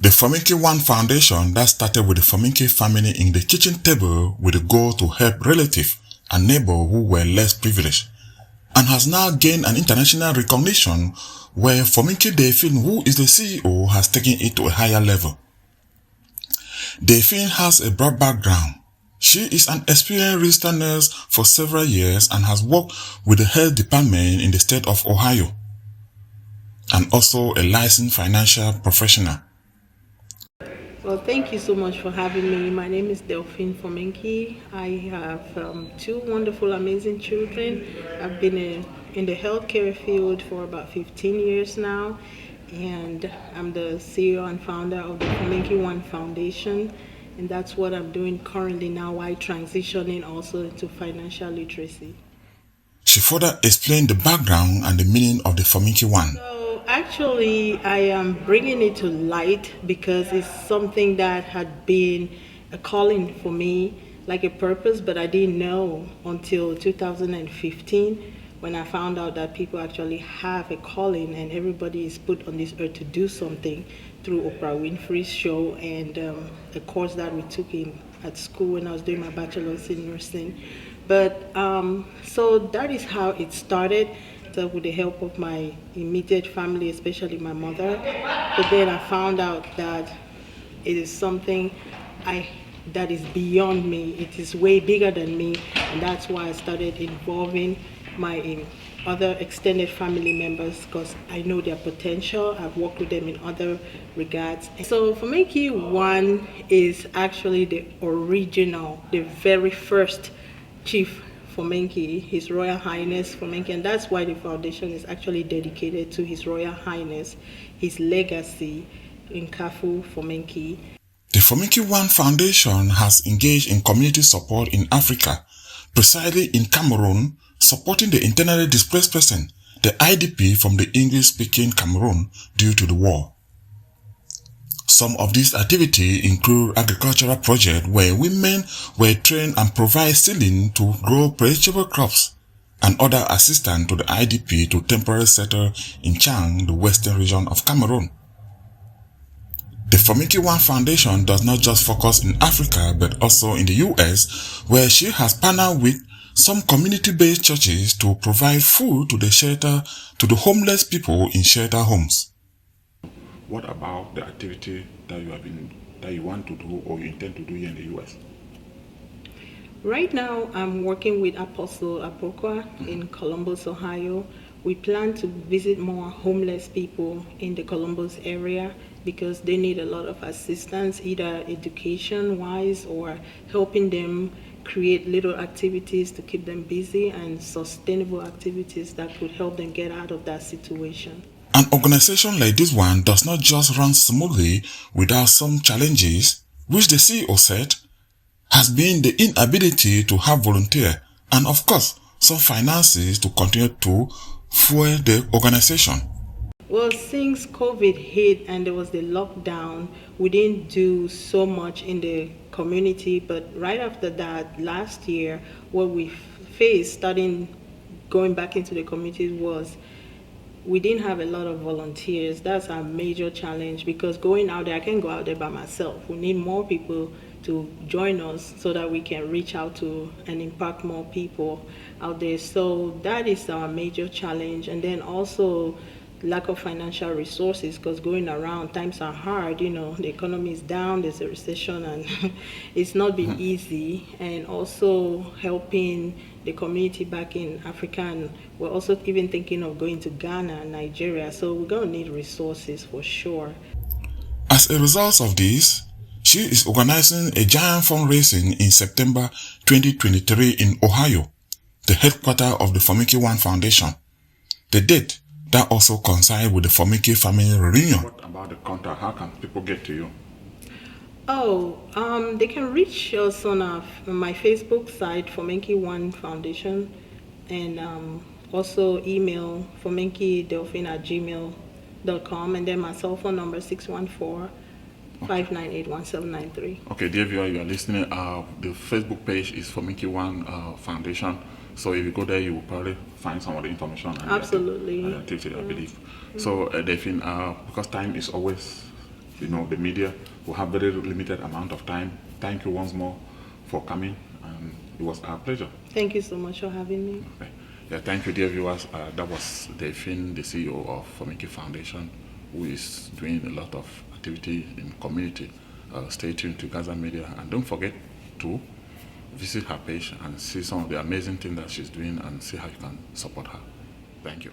The Fomenky1 Foundation that started with the Fomenky family in the kitchen table with the goal to help relatives and neighbors who were less privileged, and has now gained an international recognition where Fomenky Delphine, who is the CEO, has taken it to a higher level. Delphine has a broad background. She is an experienced registered nurse for several years and has worked with the health department in the state of Ohio, and also a licensed financial professional. Well, thank you so much for having me. My name is Delphine Fomenky. I have two wonderful, amazing children. I've been in the healthcare field for about 15 years now, and I'm the CEO and founder of the Fomenky1 Foundation, and that's what I'm doing currently now while transitioning also into financial literacy. She further explained the background and the meaning of the Fomenky1. Actually, I am bringing it to light because it's something that had been a calling for me, like a purpose, but I didn't know until 2015 when I found out that people actually have a calling and everybody is put on this earth to do something through Oprah Winfrey's show and a course that we took at school when I was doing my bachelor's in nursing. But so that is how it started. With the help of my immediate family, especially my mother. But then I found out that it is something that is beyond me. It is way bigger than me, and that's why I started involving my other extended family members because I know their potential. I've worked with them in other regards. So Fomenky1 is actually the original, the very first chief Fomenky, His Royal Highness Fomenky, and that's why the foundation is actually dedicated to His Royal Highness, his legacy in Kafu Fomenky. The Fomenky1 Foundation has engaged in community support in Africa, precisely in Cameroon, supporting the internally displaced person, the IDP from the English-speaking Cameroon due to the war. Some of these activities include agricultural projects where women were trained and provide seedling to grow perishable crops, and other assistance to the IDP to temporarily settle in Chang, the western region of Cameroon. The Fomenky1 Foundation does not just focus in Africa but also in the US, where she has partnered with some community-based churches to provide food to the homeless people in shelter homes. What about the activity that you want to do or you intend to do here in the US? Right now, I'm working with Apostle Apokwa in Columbus, Ohio. We plan to visit more homeless people in the Columbus area because they need a lot of assistance, either education-wise or helping them create little activities to keep them busy and sustainable activities that could help them get out of that situation. An organization like this one does not just run smoothly without some challenges, which the CEO said has been the inability to have volunteers and, of course, some finances to continue to fuel the organization. Well, since COVID hit and there was the lockdown, we didn't do so much in the community, but right after that, last year, what we faced starting going back into the community was we didn't have a lot of volunteers. That's our major challenge because going out there, I can't go out there by myself. We need more people to join us so that we can reach out to and impact more people out there. So that is our major challenge. And then also lack of financial resources because going around, times are hard, the economy is down, there's a recession, and it's not been easy. And also helping the community back in Africa, and we're also even thinking of going to Ghana and Nigeria, so we're going to need resources for sure. As a result of this, she is organizing a giant fundraising in September 2023 in Ohio, the headquarters of the Fomenky1 Foundation. The date that also coincides with the Fomenky family reunion. What about the contact? How can people get to you? They can reach us on my Facebook site, Fomenky1 Foundation, and also email fomenkydelphine@gmail.com, and then my cell phone number 614-598-1793. Okay, dear viewer, you are listening. The Facebook page is Fomenky1 Foundation. So if you go there, you will probably find some of the information. And absolutely. The activity, I believe. So, Delphine, because time is always the media. We have very limited amount of time. Thank you once more for coming, and it was our pleasure. Thank you so much for having me. Okay. Yeah, thank you, dear viewers. That was Delphine, the CEO of Fomenky Foundation, who is doing a lot of activity in community. Stay tuned to GASA Media, and don't forget to visit her page and see some of the amazing things that she's doing and see how you can support her. Thank you.